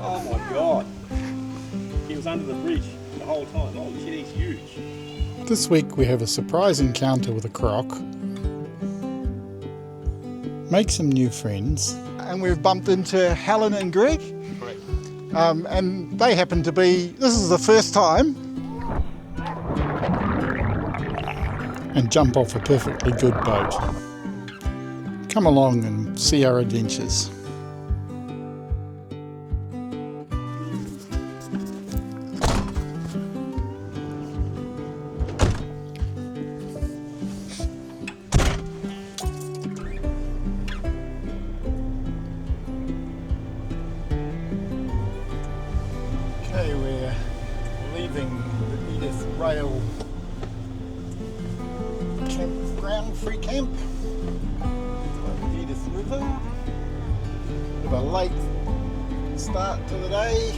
Oh my god. He was under the bridge the whole time. Holy shit, he's huge. This week we have a surprise encounter with a croc, make some new friends, and we've bumped into Helen and Greg. Correct. And they happen to be, this is the first time, and jump off a perfectly good boat. Come along and see our adventures. Okay, we're leaving the Edith Rail campground, free camp. Edith River. Bit of a late start to the day.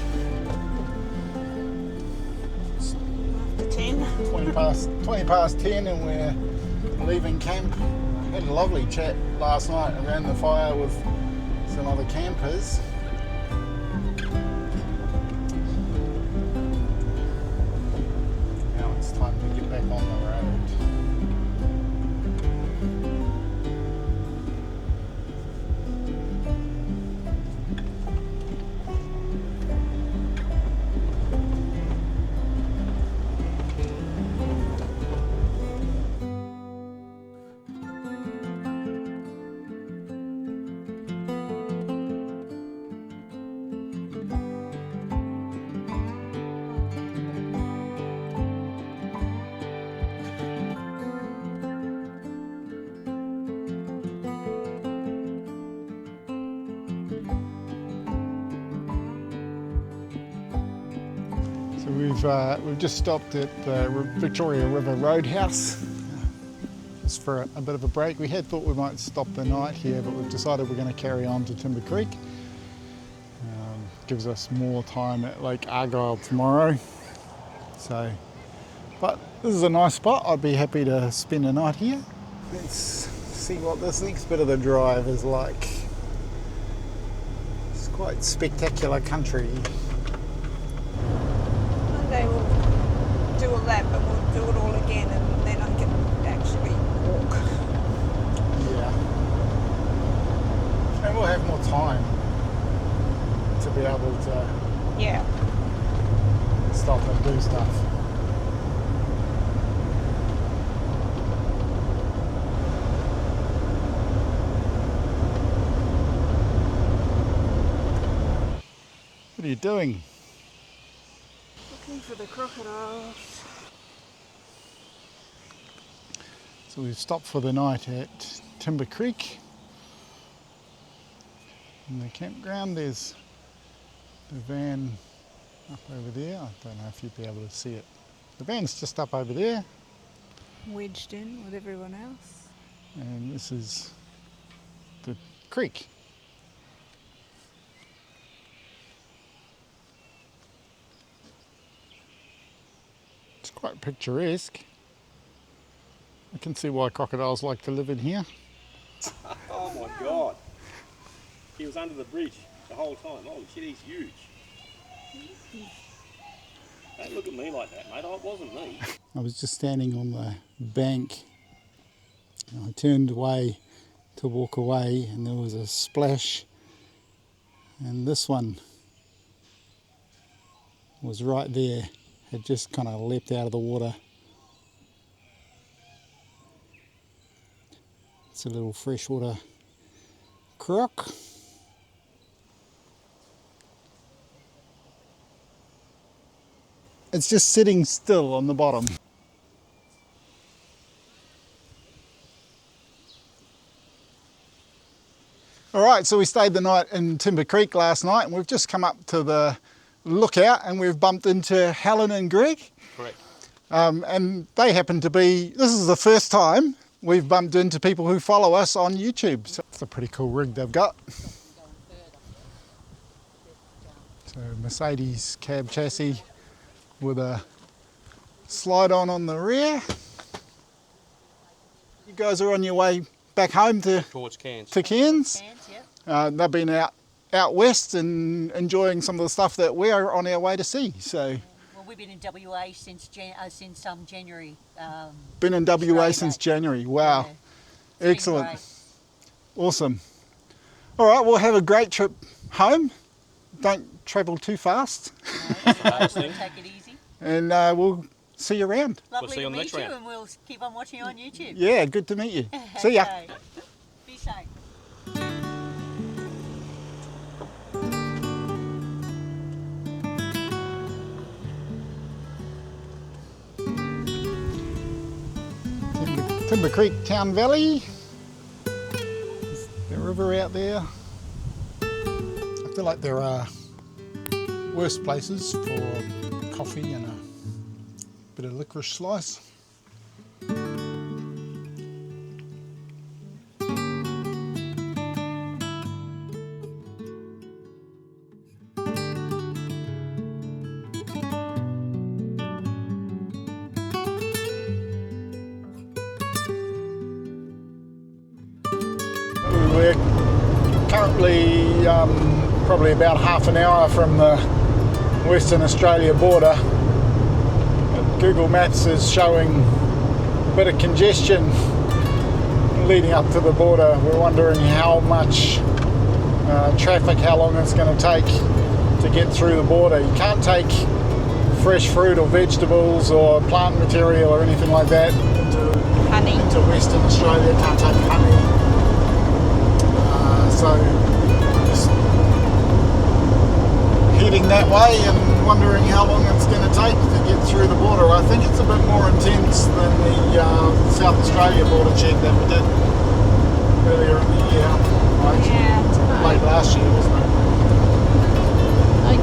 After 10. 20 past 10 and we're leaving camp. Had a lovely chat last night around the fire with some other campers. Now it's time to get back on the road. So we've just stopped at the Victoria River Roadhouse just for a bit of a break. We had thought we might stop the night here, but we've decided we're going to carry on to Timber Creek. Gives us more time at Lake Argyle tomorrow. So, but this is a nice spot. I'd be happy to spend a night here. Let's see what this next bit of the drive is like. It's quite spectacular country. Monday we'll do a lap, but we'll do it all again, and then I can actually walk. Yeah. And we'll have more time to be able to stop and do stuff. What are you doing? Looking for the crocodiles. So we've stopped for the night at Timber Creek. In the campground there's the van up over there. I don't know if you'd be able to see it. The van's just up over there. Wedged in with everyone else. And this is the creek. It's quite picturesque. I can see why crocodiles like to live in here. Oh my god. He was under the bridge the whole time. Holy shit, he's huge. Don't look at me like that, mate. It wasn't me. I was just standing on the bank and I turned away to walk away and there was a splash, and this one was right there, had just kind of leapt out of the water. It's a little freshwater croc. It's just sitting still on the bottom. All right, so we stayed the night in Timber Creek last night and we've just come up to the lookout and we've bumped into Helen and Greg. Correct. And they happen to be, this is the first time we've bumped into people who follow us on YouTube. So it's a pretty cool rig they've got. So Mercedes cab chassis with a slide on the rear. You guys are on your way back home to Towards Cairns. Cairns. Yep. They've been out out west and enjoying some of the stuff that we're on our way to see. So. Well, we've been in WA since January. Been in WA since January. Wow. Yeah. Excellent. Awesome. All right, we'll have a great trip home. Don't travel too fast. No, we'll take it easy. And we'll see you around. Lovely see you to on the meet next you, round. and we'll keep on watching you on YouTube. Yeah, good to meet you. See ya. Okay. Be safe. Timber Creek Town Valley. There's the river out there. I feel like there are worse places for coffee and a bit of licorice slice. We're currently probably about half an hour from the Western Australia border. Google Maps is showing a bit of congestion leading up to the border. We're wondering how much traffic, how long it's going to take to get through the border. You can't take fresh fruit or vegetables or plant material or anything like that into Western Australia. Can't take honey. So just heading that way and wondering how long it's going to take to get through the border. I think it's a bit more intense than the South Australia border check that we did earlier in the year. Right? Yeah. Late last year, wasn't it?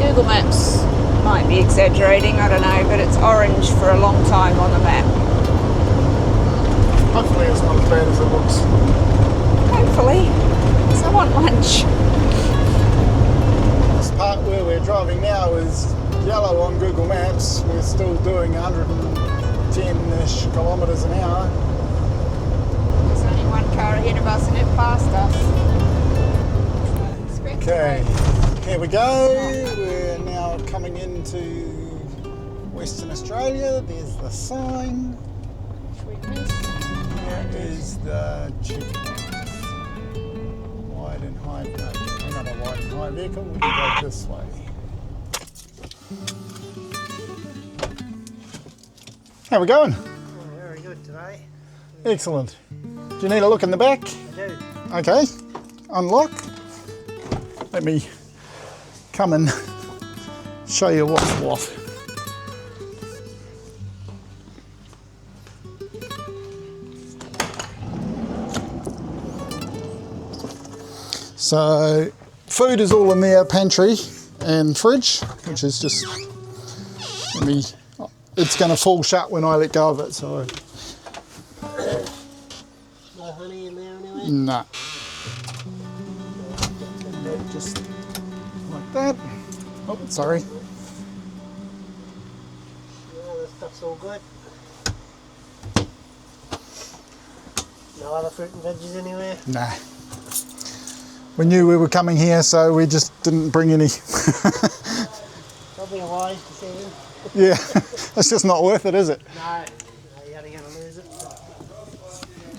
Google Maps might be exaggerating, I don't know, but it's orange for a long time on the map. Hopefully it's not as bad as it looks. Hopefully. So I want lunch. This part where we're driving now is yellow on Google Maps. We're still doing 110-ish kilometres an hour. There's only one car ahead of us and it passed us. Okay, here we go. We're now coming into Western Australia. There's the sign. Here is the checkpoint. Wide and high, no, we're not a wide and high vehicle. We'll go this way. How we going? Very good today. Excellent. Do you need a look in the back? I do. Okay, unlock. Let me come and show you what's what. So, food is all in their pantry and fridge, which is just, it's going to fall shut when I let go of it, so. No honey in there anyway? No. Just like that. Oh, sorry. No, this stuff's all good. No other fruit and veggies anywhere? Nah. We knew we were coming here, so we just didn't bring any. Probably a wise decision. Yeah, it's just not worth it, is it? No, you're only going to lose it. So.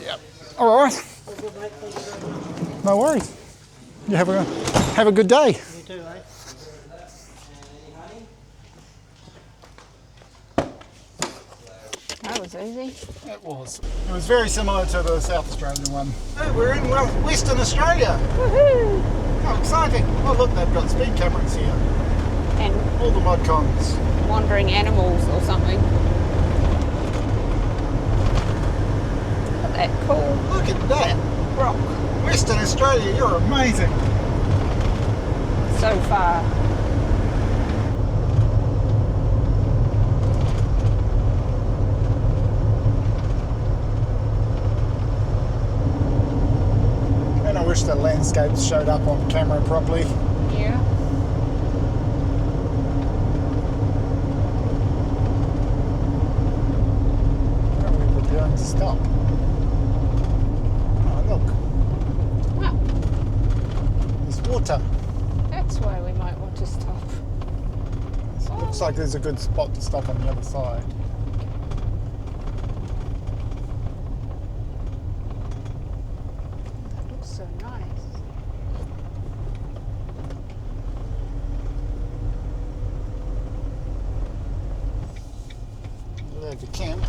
Yep. All right. All good, mate. Thank you very much. No worries. You have a good day. You too, eh? That was easy. It was. It was very similar to the South Australian one. Oh, we're in Western Australia. Woohoo! How exciting. Oh look, they've got speed cameras here. And All the mod cons. wandering animals or something. Isn't that cool? Look at that. Rock. Western Australia, you're amazing. So far. And I wish the landscapes showed up on camera properly. Yeah. Where are we preparing to stop? Oh look, Well, there's water. Looks like there's a good spot to stop on the other side. That looks so nice. We're allowed to camp.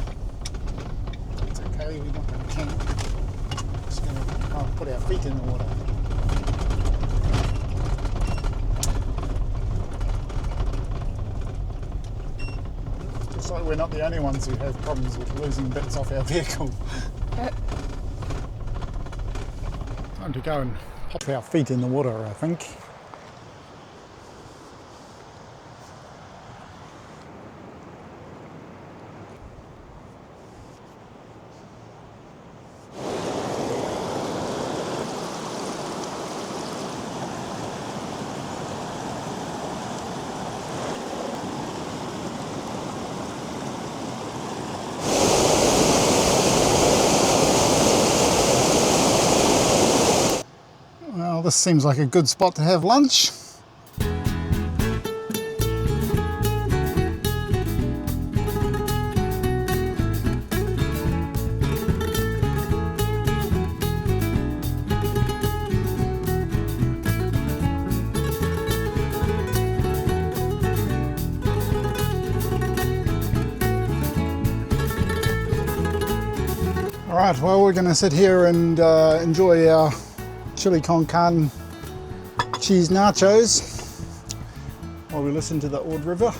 It's okay, we're not going to camp. Just going to kind of put our feet in the water. Looks like we're not the only ones who have problems with losing bits off our vehicle. Time to go and pop our feet in the water, I think. Well, this seems like a good spot to have lunch. Alright, well, we're going to sit here and enjoy our chili con carne cheese nachos while we listen to the Ord River.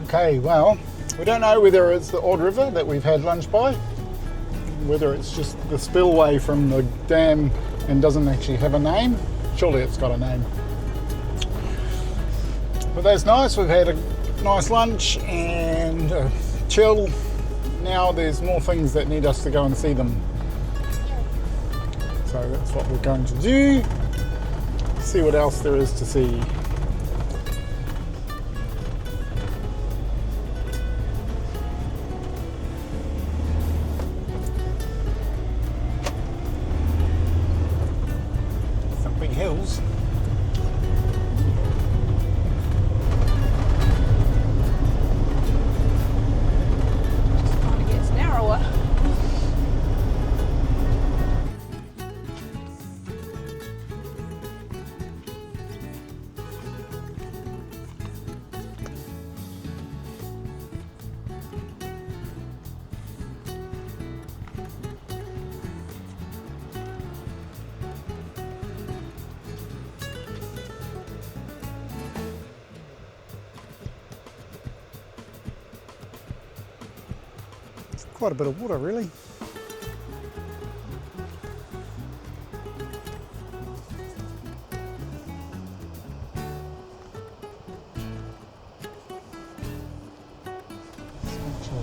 Okay, well, we don't know whether it's the Ord River that we've had lunch by, whether it's just the spillway from the dam and doesn't actually have a name. Surely it's got a name. But that's nice, we've had a nice lunch and chill. Now there's more things that need us to go and see them. So that's what we're going to do. See what else there is to see. Some big hills. Just trying to get narrower. Quite a bit of water, really.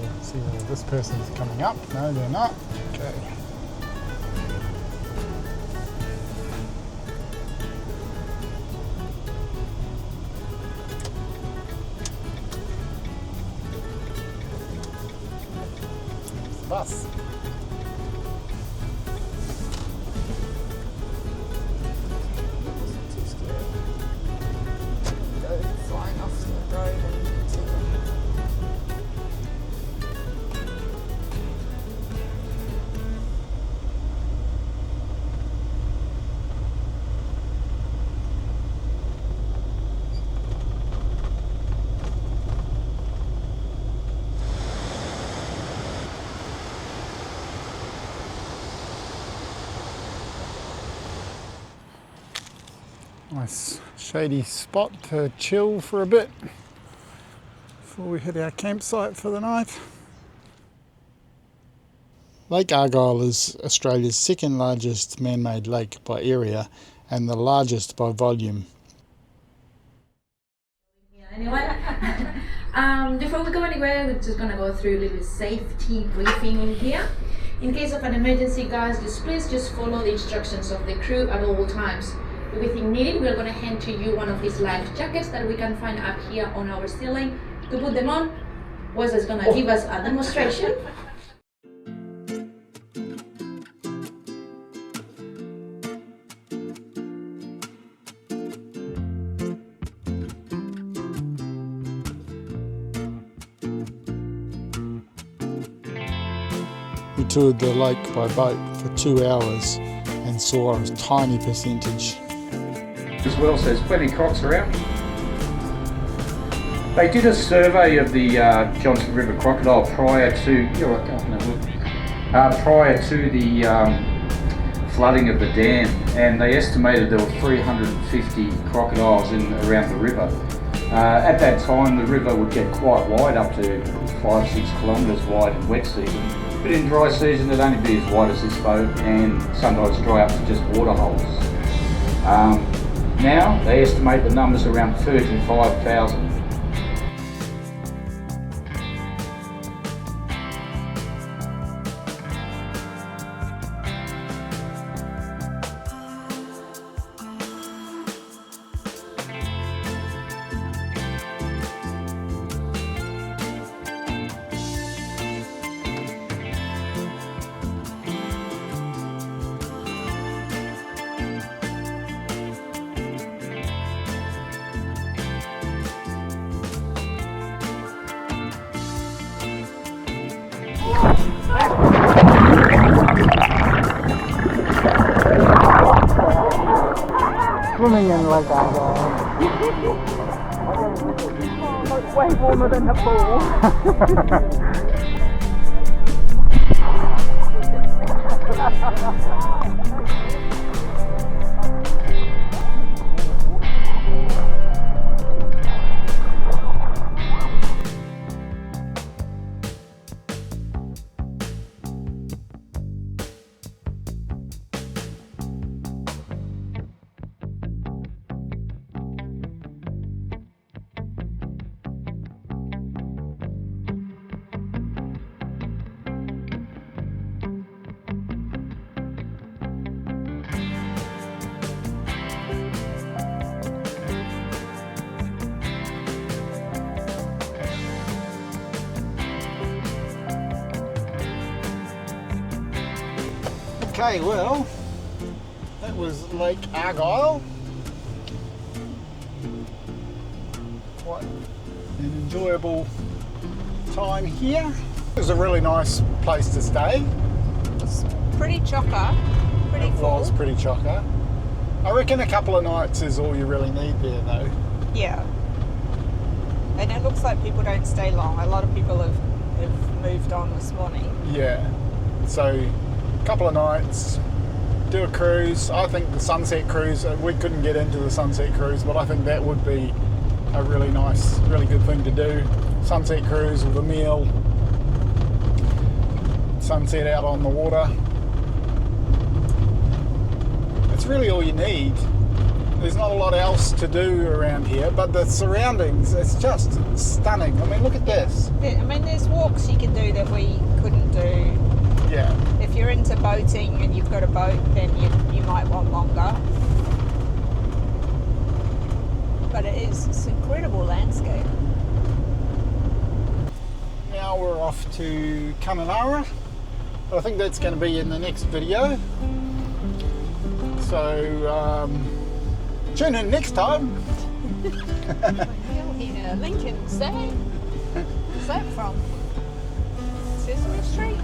Let's see whether this person's coming up. No, they're not. Okay. Bus. Too scary. Go flying off the road and see them. Nice shady spot to chill for a bit before we hit our campsite for the night. Lake Argyle is Australia's second largest man-made lake by area and the largest by volume. Anyway, before we go anywhere, we're just gonna go through a little safety briefing in here. In case of an emergency, guys, please just follow the instructions of the crew at all times. Everything needed, we're gonna hand to you one of these life jackets that we can find up here on our ceiling. To put them on, Wes is gonna give us a demonstration. toured the lake by boat for 2 hours and saw a tiny percentage. As well, so there's plenty of crocs around. They did a survey of the Johnson River crocodile prior to the flooding of the dam, and they estimated there were 350 crocodiles in around the river. At that time, the river would get quite wide, up to 5-6 kilometres wide in wet season, but in dry season it'd only be as wide as this boat and sometimes dry up to just water holes. Now they estimate the numbers around 35,000. Swimming in Lake Argyle. It's way warmer than the pool. Okay, well, that was Lake Argyle. Quite an enjoyable time here. It was a really nice place to stay. It's pretty chocker, pretty full. It was pretty chocker. I reckon a couple of nights is all you really need there though. Yeah. And it looks like people don't stay long. A lot of people have moved on this morning. Yeah. So a couple of nights, do a cruise. I think the sunset cruise, we couldn't get into the sunset cruise, but I think that would be a really nice, really good thing to do. Sunset cruise with a meal, sunset out on the water. It's really all you need. There's not a lot else to do around here, but the surroundings, it's just stunning. I mean, look at this. I mean, there's walks you can do that we couldn't do. Yeah. If you're into boating and you've got a boat, then you might want longer. But it's incredible landscape. Now we're off to Kununurra, but I think that's going to be in the next video. So tune in next time. Hill here, Lincoln, say. Where's that from? Sesame Street?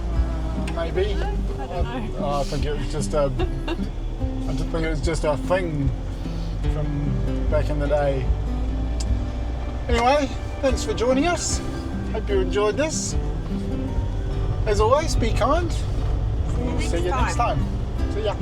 Maybe. I don't know. I think it was just a. I just think it was just a thing from back in the day. Anyway, thanks for joining us. Hope you enjoyed this. As always, be kind. See you next See you next time. See ya.